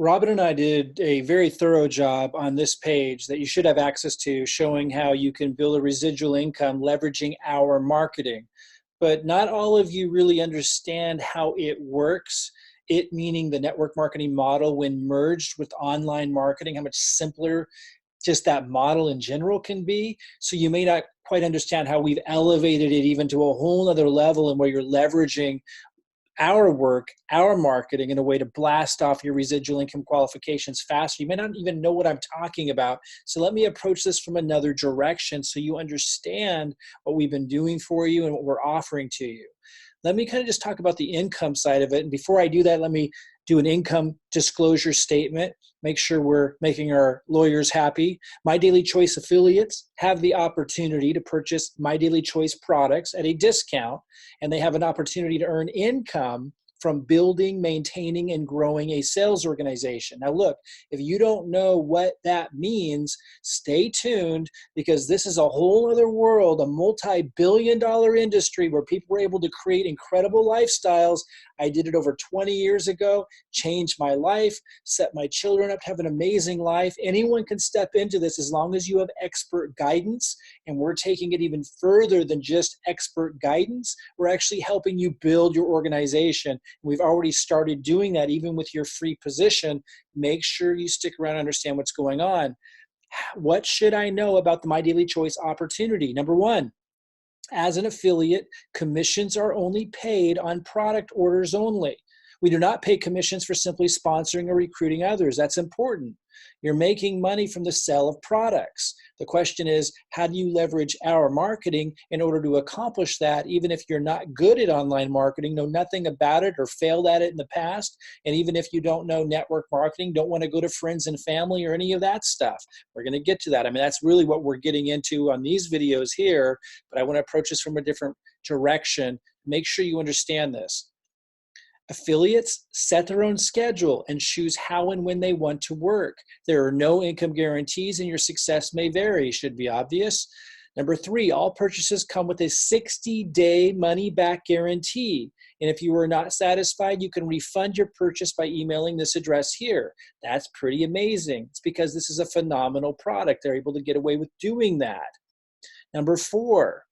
Robin and I did a very thorough job on this page that you should have access to, showing how you can build a residual income leveraging our marketing. But not all of you really understand how it works. It meaning the network marketing model when merged with online marketing, how much simpler just that model in general can be. So you may not quite understand how we've elevated it even to a whole other level and where you're leveraging our work, our marketing in a way to blast off your residual income qualifications faster. You may not even know what I'm talking about. So let me approach this from another direction so you understand what we've been doing for you and what we're offering to you. Let me kind of just talk about the income side of it. And before I do that, let me do an income disclosure statement. Make sure we're making our lawyers happy. My Daily Choice affiliates have the opportunity to purchase My Daily Choice products at a discount, and they have an opportunity to earn income from building, maintaining, and growing a sales organization. Now look, if you don't know what that means, stay tuned, because this is a whole other world, a multi-billion-dollar industry where people were able to create incredible lifestyles. I did it over 20 years ago, changed my life, set my children up to have an amazing life. Anyone can step into this as long as you have expert guidance, and we're taking it even further than just expert guidance. We're actually helping you build your organization. We've already started doing that even with your free position. Make sure you stick around and understand what's going on. What should I know about the My Daily Choice opportunity? Number one, as an affiliate, commissions are only paid on product orders only. We do not pay commissions for simply sponsoring or recruiting others. That's important. You're making money from the sale of products. The question is, how do you leverage our marketing in order to accomplish that, even if you're not good at online marketing, know nothing about it, or failed at it in the past, and even if you don't know network marketing, don't want to go to friends and family or any of that stuff. We're going to get to that. I mean, that's really what we're getting into on these videos here, but I want to approach this from a different direction. Make sure you understand this. Affiliates set their own schedule and choose how and when they want to work. There are no income guarantees and your success may vary, should be obvious. Number three, all purchases come with a 60-day money-back guarantee. And if you are not satisfied, you can refund your purchase by emailing this address here. That's pretty amazing. It's because this is a phenomenal product. They're able to get away with doing that. Number four,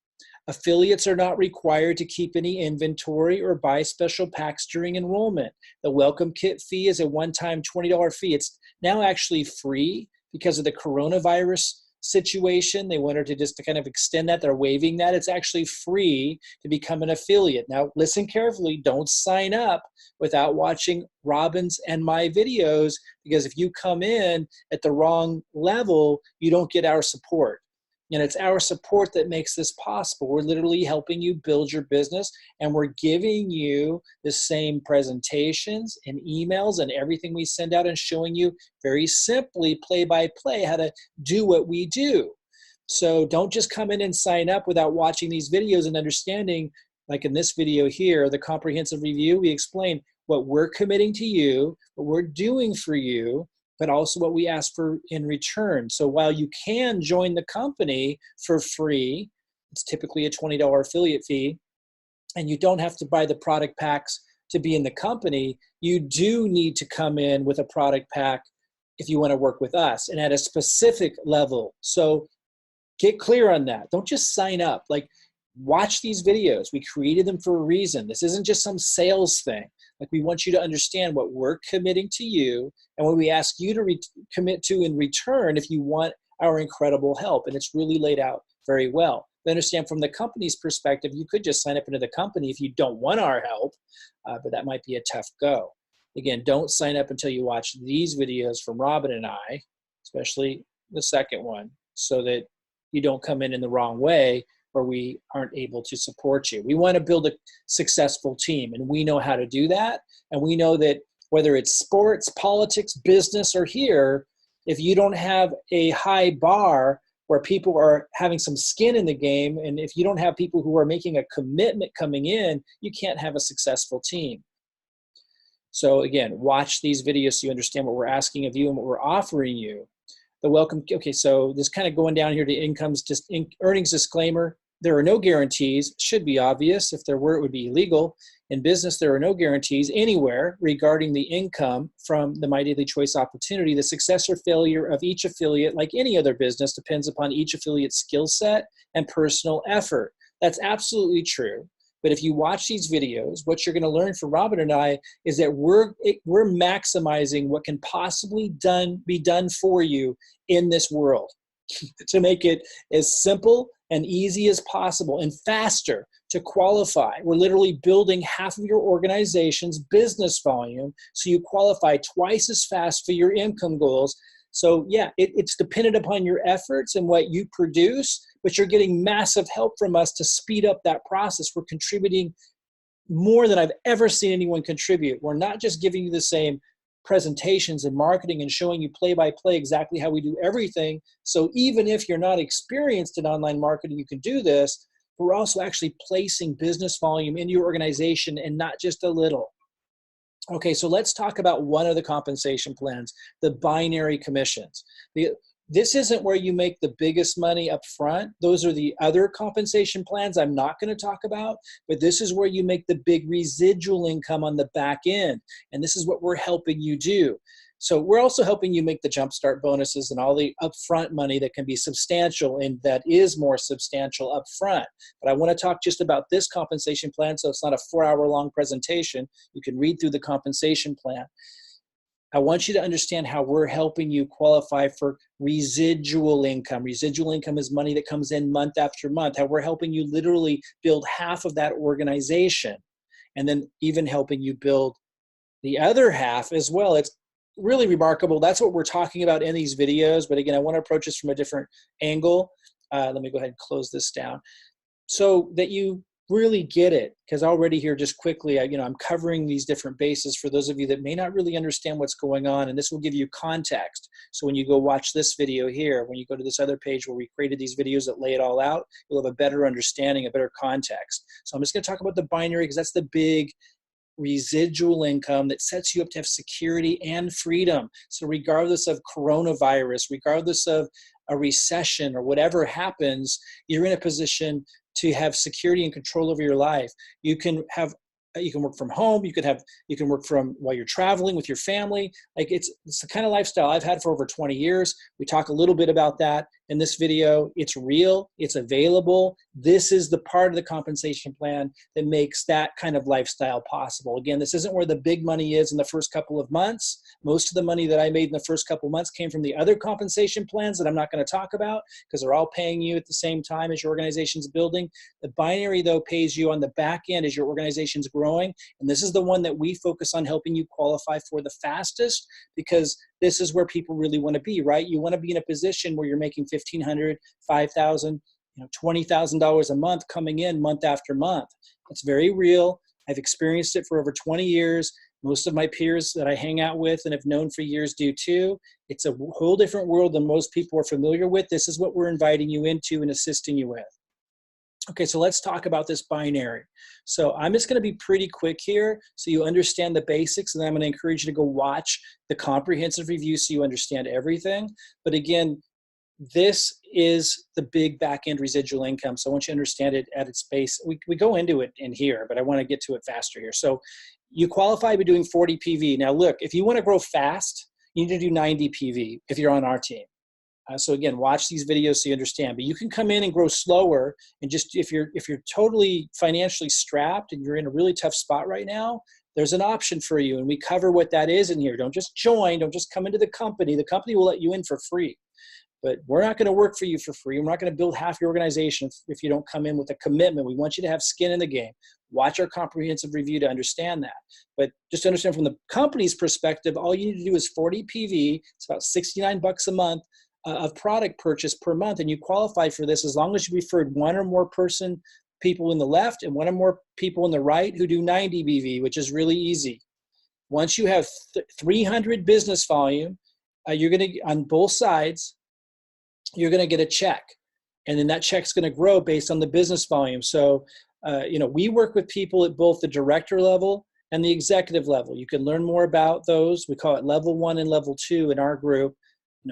affiliates are not required to keep any inventory or buy special packs during enrollment. The welcome kit fee is a one-time $20 fee. It's now actually free because of the coronavirus situation. They wanted to just to kind of extend that. They're waiving that. It's actually free to become an affiliate. Now, listen carefully. Don't sign up without watching Robin's and my videos, because if you come in at the wrong level, you don't get our support. And it's our support that makes this possible. We're literally helping you build your business, and we're giving you the same presentations and emails and everything we send out, and showing you very simply, play by play, how to do what we do. So don't just come in and sign up without watching these videos and understanding. Like in this video here, the comprehensive review, we explain what we're committing to you, what we're doing for you, but also what we ask for in return. So while you can join the company for free, it's typically a $20 affiliate fee, and you don't have to buy the product packs to be in the company, you do need to come in with a product pack if you want to work with us, and at a specific level. So get clear on that. Don't just sign up. Like, watch these videos. We created them for a reason. This isn't just some sales thing. Like, we want you to understand what we're committing to you and what we ask you to commit to in return if you want our incredible help. And it's really laid out very well. But understand, from the company's perspective, you could just sign up into the company if you don't want our help, but that might be a tough go. Again, don't sign up until you watch these videos from Robin and I, especially the second one, so that you don't come in the wrong way, or we aren't able to support you. We want to build a successful team, and we know how to do that. And we know that whether it's sports, politics, business, or here, if you don't have a high bar where people are having some skin in the game, and if you don't have people who are making a commitment coming in, you can't have a successful team. So again, watch these videos so you understand what we're asking of you and what we're offering you. The welcome, okay, so this kind of going down here to earnings disclaimer. there are no guarantees. Should be obvious. If there were, it would be illegal. In business, there are no guarantees anywhere regarding the income from the My Daily Choice opportunity. The success or failure of each affiliate, like any other business, depends upon each affiliate's skill set and personal effort. That's absolutely true. But if you watch these videos, what you're going to learn from Robin and I is that we're maximizing what can possibly be done for you in this world to make it as simple and easy as possible and faster to qualify. We're literally building half of your organization's business volume so you qualify twice as fast for your income goals. So yeah, it's dependent upon your efforts and what you produce, but you're getting massive help from us to speed up that process. We're contributing more than I've ever seen anyone contribute. We're not just giving you the same presentations and marketing and showing you play by play exactly how we do everything. So even if you're not experienced in online marketing, you can do this. We're also actually placing business volume into your organization and not just a little. Okay, so let's talk about one of the compensation plans, the binary commissions. This isn't where you make the biggest money up front. Those are the other compensation plans I'm not going to talk about, but this is where you make the big residual income on the back end. And this is what we're helping you do. So we're also helping you make the jumpstart bonuses and all the upfront money that can be substantial and that is more substantial upfront. But I want to talk just about this compensation plan, so it's not a 4-hour-long presentation. You can read through the compensation plan. I want you to understand how we're helping you qualify for residual income. Residual income is money that comes in month after month. How we're helping you literally build half of that organization and then even helping you build the other half as well. It's really remarkable. That's what we're talking about in these videos. But again, I want to approach this from a different angle. Let me go ahead and close this down so that you really get it, because already here just quickly, I'm covering these different bases for those of you that may not really understand what's going on, and this will give you context. So when you go watch this video here, when you go to this other page where we created these videos that lay it all out, you'll have a better understanding, a better context. So I'm just going to talk about the binary because that's the big residual income that sets you up to have security and freedom. So regardless of coronavirus, regardless of a recession or whatever happens, you're in a position to have security and control over your life. You can work from home. You can work from while you're traveling with your family. Like it's the kind of lifestyle I've had for over 20 years. We talk a little bit about that in this video. It's real, it's available. This is the part of the compensation plan that makes that kind of lifestyle possible. Again, this isn't where the big money is in the first couple of months. Most of the money that I made in the first couple of months came from the other compensation plans that I'm not going to talk about because they're all paying you at the same time as your organization's building. The binary, though, pays you on the back end as your organization's growing. And this is the one that we focus on helping you qualify for the fastest, because this is where people really want to be, right? You want to be in a position where you're making $1,500, $5,000, $20,000 a month coming in month after month. It's very real. I've experienced it for over 20 years. Most of my peers that I hang out with and have known for years do too. It's a whole different world than most people are familiar with. This is what we're inviting you into and assisting you with. Okay, so let's talk about this binary. So I'm just going to be pretty quick here so you understand the basics, and then I'm going to encourage you to go watch the comprehensive review so you understand everything. But again, this is the big back-end residual income. So I want you to understand it at its base. We go into it in here, but I want to get to it faster here. So you qualify by doing 40 PV. Now look, if you want to grow fast, you need to do 90 PV if you're on our team. So again, watch these videos so you understand. But you can come in and grow slower, and just if you're totally financially strapped and you're in a really tough spot right now, there's an option for you, and we cover what that is in here. Don't just join. Don't just come into the company. The company will let you in for free. But we're not going to work for you for free. We're not going to build half your organization if you don't come in with a commitment. We want you to have skin in the game. Watch our comprehensive review to understand that. But just to understand from the company's perspective, all you need to do is 40 PV. It's about $69 a month of product purchase per month. And you qualify for this as long as you referred one or more people in the left and one or more people in the right who do 90 BV, which is really easy. Once you have 300 business volume, you're going to, on both sides, you're going to get a check, and then that check's going to grow based on the business volume. So, we work with people at both the director level and the executive level. You can learn more about those. We call it level 1 and level 2 in our group.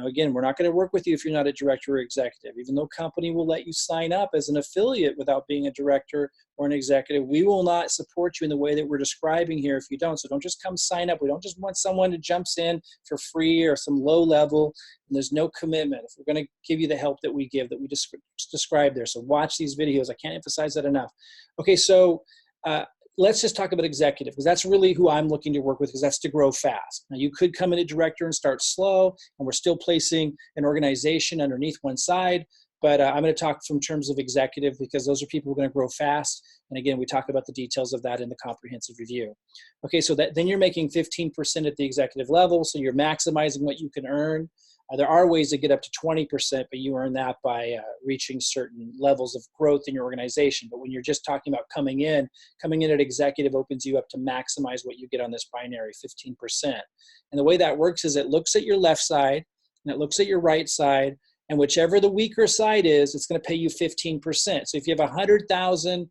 Again, we're not going to work with you if you're not a director or executive. Even though company will let you sign up as an affiliate without being a director or an executive, we will not support you in the way that we're describing here if you don't. So don't just come sign up. We don't just want someone who jumps in for free or some low level, and there's no commitment. If we're going to give you the help that we give, that we describe there. So watch these videos. I can't emphasize that enough. Okay, so let's just talk about executive, because that's really who I'm looking to work with, because that's to grow fast. Now, you could come in a director and start slow, and we're still placing an organization underneath one side, but I'm going to talk from terms of executive, because those are people who are going to grow fast. And again, we talk about the details of that in the comprehensive review. Okay, so then you're making 15% at the executive level, so you're maximizing what you can earn. There are ways to get up to 20%, but you earn that by reaching certain levels of growth in your organization. But when you're just talking about coming in at executive opens you up to maximize what you get on this binary, 15%. And the way that works is it looks at your left side and it looks at your right side, and whichever the weaker side is, it's going to pay you 15%. So if you have 100,000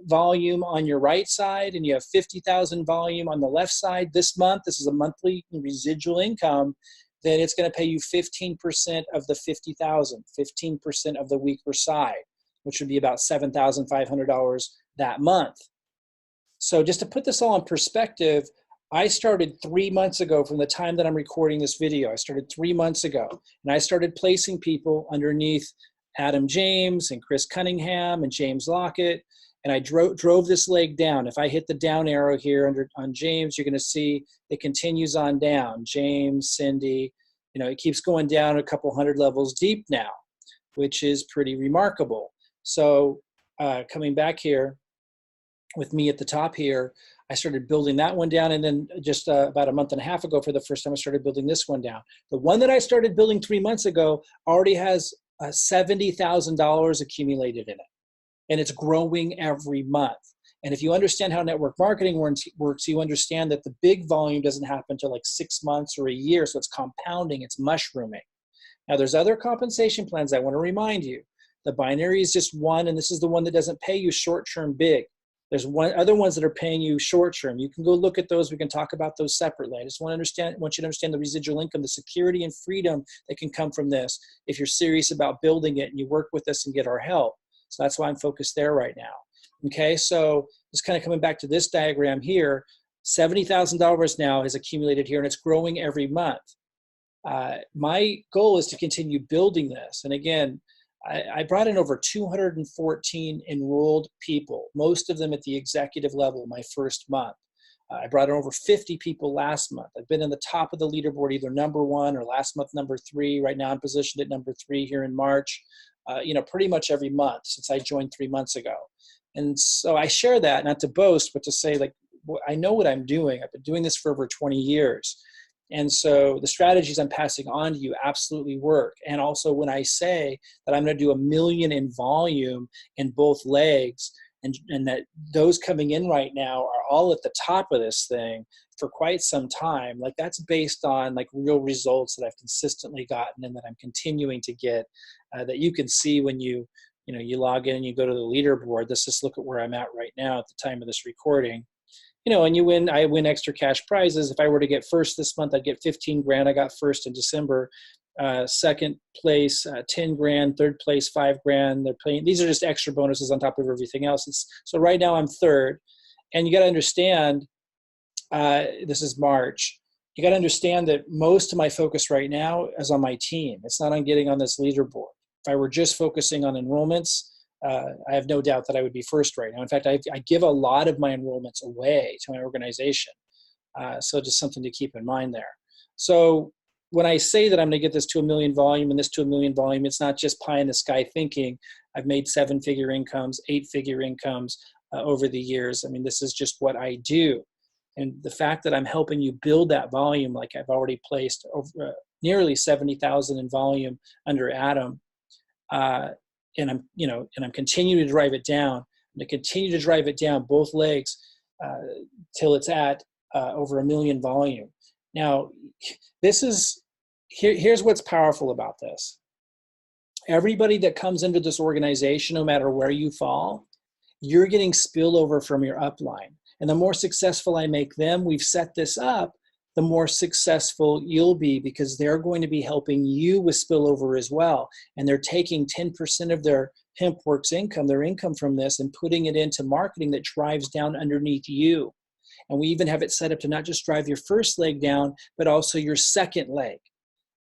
volume on your right side and you have 50,000 volume on the left side this month, this is a monthly residual income, then it's going to pay you 15% of the 50,000, 15% of the weaker side, which would be about $7,500 that month. So just to put this all in perspective, I started 3 months ago from the time that I'm recording this video. I started 3 months ago, and I started placing people underneath Adam James and Chris Cunningham and James Lockett, and I drove this leg down. If I hit the down arrow here on James, you're going to see it continues on down. James, Cindy, it keeps going down a couple hundred levels deep now, which is pretty remarkable. So coming back here with me at the top here, I started building that one down, and then just about a month and a half ago, for the first time, I started building this one down. The one that I started building 3 months ago already has $70,000 accumulated in it, and it's growing every month. And if you understand how network marketing works, you understand that the big volume doesn't happen until like 6 months or a year, so it's compounding, it's mushrooming. Now, there's other compensation plans I want to remind you. The binary is just one, and this is the one that doesn't pay you short-term big. There's other ones that are paying you short-term. You can go look at those. We can talk about those separately. I just want you to understand the residual income, the security and freedom that can come from this if you're serious about building it and you work with us and get our help. So that's why I'm focused there right now. Okay, so just kind of coming back to this diagram here, $70,000 now is accumulated here, and it's growing every month. My goal is to continue building this. And again, I brought in over 214 enrolled people, most of them at the executive level my first month. I brought in over 50 people last month. I've been in the top of the leaderboard, either number 1 or last month number 3. Right now I'm positioned at number 3 here in March, pretty much every month since I joined 3 months ago. And so I share that, not to boast, but to say, like, I know what I'm doing. I've been doing this for over 20 years. And so the strategies I'm passing on to you absolutely work. And also when I say that I'm going to do 1 million in volume in both legs, and that those coming in right now are all at the top of this thing for quite some time, like that's based on like real results that I've consistently gotten and that I'm continuing to get, that you can see when you log in and you go to the leaderboard. Let's just look at where I'm at right now at the time of this recording. And I win extra cash prizes. If I were to get first this month, I'd get 15 grand. I got first in December. Second place, 10 grand. Third place, 5 grand. They're paying. These are just extra bonuses on top of everything else. So right now I'm third. And you got to understand, this is March. You got to understand that most of my focus right now is on my team. It's not on getting on this leaderboard. If I were just focusing on enrollments, I have no doubt that I would be first right now. In fact, I give a lot of my enrollments away to my organization. So just something to keep in mind there. So when I say that I'm going to get this to 1 million volume and this to 1 million volume, it's not just pie in the sky thinking. I've made 7-figure incomes, 8-figure incomes over the years. I mean, this is just what I do. And the fact that I'm helping you build that volume, like I've already placed over nearly 70,000 in volume under Adam, and I'm continuing to drive it down. I'm going to continue to drive it down both legs till it's at over 1 million volume. Now, here's what's powerful about this. Everybody that comes into this organization, no matter where you fall, you're getting spillover from your upline. And the more successful I make them, we've set this up the more successful you'll be, because they're going to be helping you with spillover as well. And they're taking 10% of their Hempworx income, their income from this, and putting it into marketing that drives down underneath you. And we even have it set up to not just drive your first leg down, but also your second leg.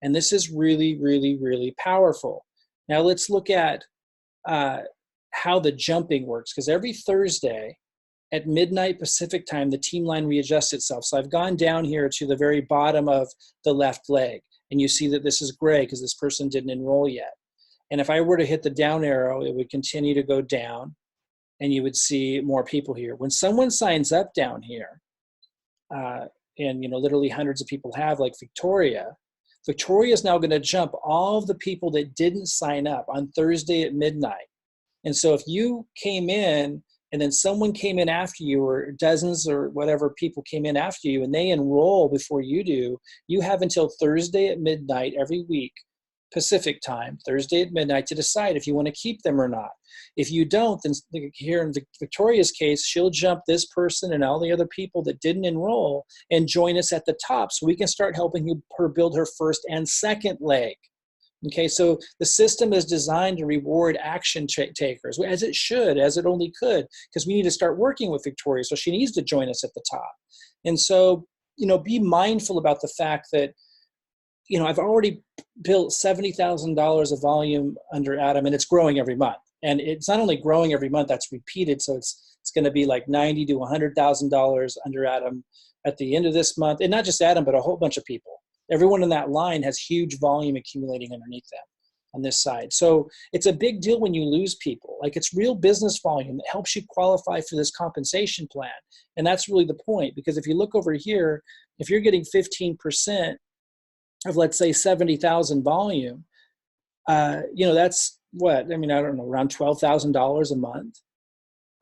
And this is really, really, really powerful. Now let's look at how the jumping works, because every Thursday at midnight Pacific time, the team line readjusts itself. So I've gone down here to the very bottom of the left leg, and you see that this is gray because this person didn't enroll yet. And if I were to hit the down arrow, it would continue to go down, and you would see more people here. When someone signs up down here, and literally hundreds of people have, like Victoria is now going to jump all of the people that didn't sign up on Thursday at midnight. And so if you came in and then someone came in after you, or dozens or whatever people came in after you, and they enroll before you do, you have until Thursday at midnight every week, Pacific time, Thursday at midnight, to decide if you want to keep them or not. If you don't, then here in Victoria's case, she'll jump this person and all the other people that didn't enroll and join us at the top, so we can start helping her build her first and second leg. Okay, so the system is designed to reward action takers, as it should, as it only could, because we need to start working with Victoria, so she needs to join us at the top. And so, be mindful about the fact that, I've already built $70,000 of volume under Adam, and it's growing every month. And it's not only growing every month, that's repeated, so it's going to be like $90,000 to $100,000 under Adam at the end of this month, and not just Adam, but a whole bunch of people. Everyone in that line has huge volume accumulating underneath them on this side. So it's a big deal when you lose people. Like, it's real business volume that helps you qualify for this compensation plan. And that's really the point, because if you look over here, if you're getting 15% of, let's say, 70,000 volume, that's what, I don't know, around $12,000 a month.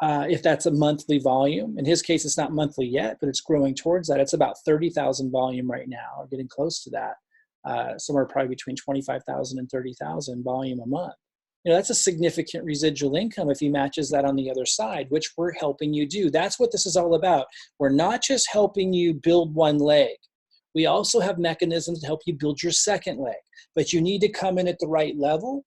If that's a monthly volume. In his case, it's not monthly yet, but it's growing towards that. It's about 30,000 volume right now, or getting close to that, somewhere probably between 25,000 and 30,000 volume a month. That's a significant residual income if he matches that on the other side, which we're helping you do. That's what this is all about. We're not just helping you build one leg. We also have mechanisms to help you build your second leg, but you need to come in at the right level.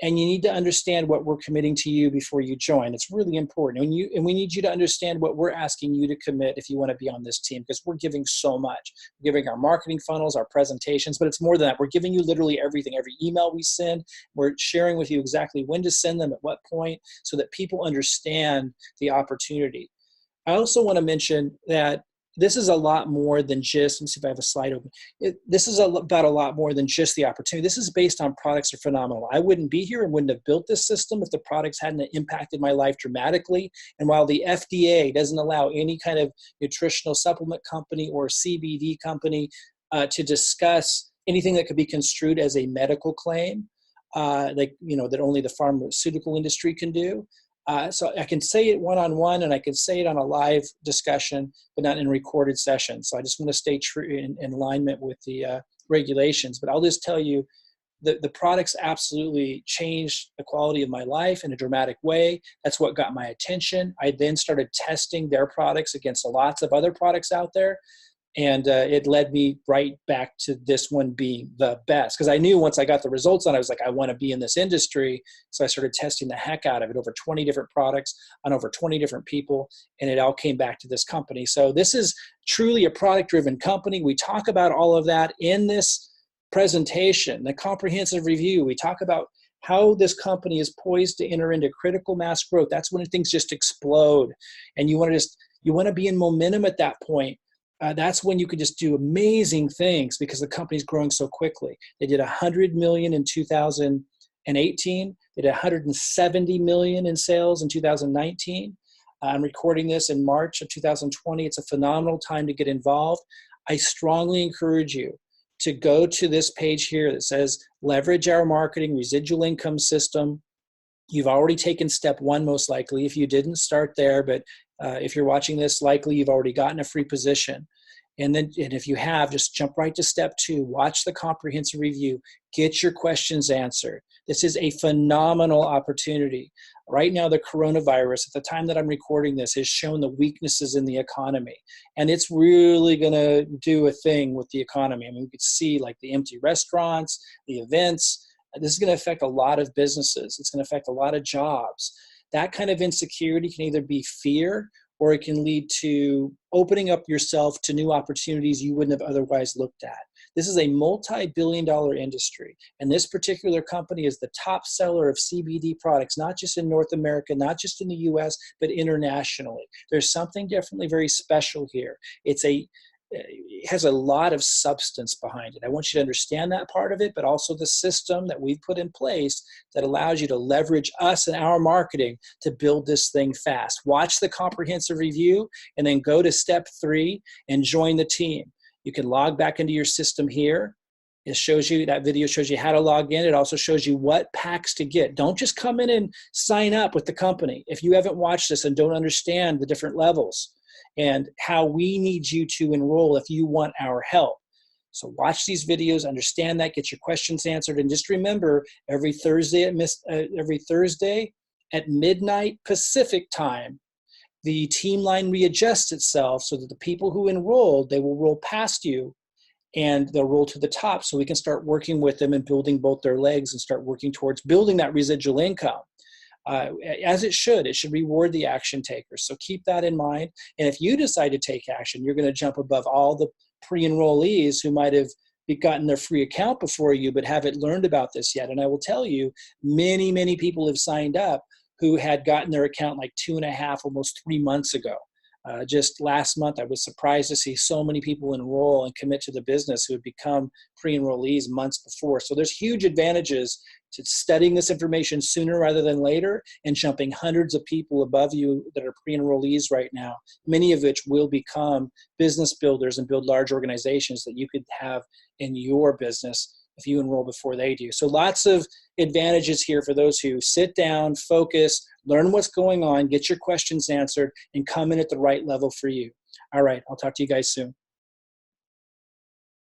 And you need to understand what we're committing to you before you join. It's really important. And we need you to understand what we're asking you to commit if you want to be on this team, because we're giving so much. We're giving our marketing funnels, our presentations, but it's more than that. We're giving you literally everything. Every email we send, we're sharing with you exactly when to send them, at what point, so that people understand the opportunity. I also want to mention that this is a lot more than just, let me see if I have a slide open. This is about a lot more than just the opportunity. This is based on products that are phenomenal. I wouldn't be here and wouldn't have built this system if the products hadn't impacted my life dramatically. And while the FDA doesn't allow any kind of nutritional supplement company or CBD company to discuss anything that could be construed as a medical claim, that only the pharmaceutical industry can do. So I can say it one-on-one, and I can say it on a live discussion, but not in a recorded session. So I just want to stay true in alignment with the regulations. But I'll just tell you that the products absolutely changed the quality of my life in a dramatic way. That's what got my attention. I then started testing their products against lots of other products out there. And it led me right back to this one being the best, because I knew once I got the results on it, I was like, I want to be in this industry. So I started testing the heck out of it, over 20 different products on over 20 different people, and it all came back to this company. So this is truly a product-driven company. We talk about all of that in this presentation, the comprehensive review. We talk about how this company is poised to enter into critical mass growth. That's when things just explode, and you want to be in momentum at that point. That's when you could just do amazing things, because the company's growing so quickly. They did 100 million in 2018. They did 170 million in sales in 2019. I'm recording this in March of 2020. It's a phenomenal time to get involved. I strongly encourage you to go to this page here that says leverage our marketing residual income system. You've already taken step one, most likely. If you didn't, start there, but if you're watching this, likely you've already gotten a free position. And if you have, just jump right to step 2. Watch the comprehensive review. Get your questions answered. This is a phenomenal opportunity. Right now, the coronavirus, at the time that I'm recording this, has shown the weaknesses in the economy. And it's really going to do a thing with the economy. I mean, we could see like the empty restaurants, the events. This is going to affect a lot of businesses. It's going to affect a lot of jobs. That kind of insecurity can either be fear, or it can lead to opening up yourself to new opportunities you wouldn't have otherwise looked at. This is a multi-billion-dollar industry, and this particular company is the top seller of CBD products, not just in North America, not just in the US, but internationally. There's something definitely very special here. It has a lot of substance behind it. I want you to understand that part of it, but also the system that we've put in place that allows you to leverage us and our marketing to build this thing fast. Watch the comprehensive review and then go to step 3 and join the team. You can log back into your system here. It shows you, that video shows you how to log in. It also shows you what packs to get. Don't just come in and sign up with the company if you haven't watched this and don't understand the different levels and how we need you to enroll if you want our help. So watch these videos, understand that, get your questions answered, and just remember every Thursday at midnight Pacific time, the team line readjusts itself so that the people who enrolled, they will roll past you and they'll roll to the top so we can start working with them and building both their legs and start working towards building that residual income. As it should reward the action takers. So keep that in mind. And if you decide to take action, you're going to jump above all the pre-enrollees who might have gotten their free account before you, but haven't learned about this yet. And I will tell you, many, many people have signed up who had gotten their account like 2.5, almost 3 months ago. Just last month, I was surprised to see so many people enroll and commit to the business who had become pre-enrollees months before. So there's huge advantages to studying this information sooner rather than later and jumping hundreds of people above you that are pre-enrollees right now, many of which will become business builders and build large organizations that you could have in your business if you enroll before they do. So lots of advantages here for those who sit down, focus, learn what's going on, get your questions answered, and come in at the right level for you. All right, I'll talk to you guys soon.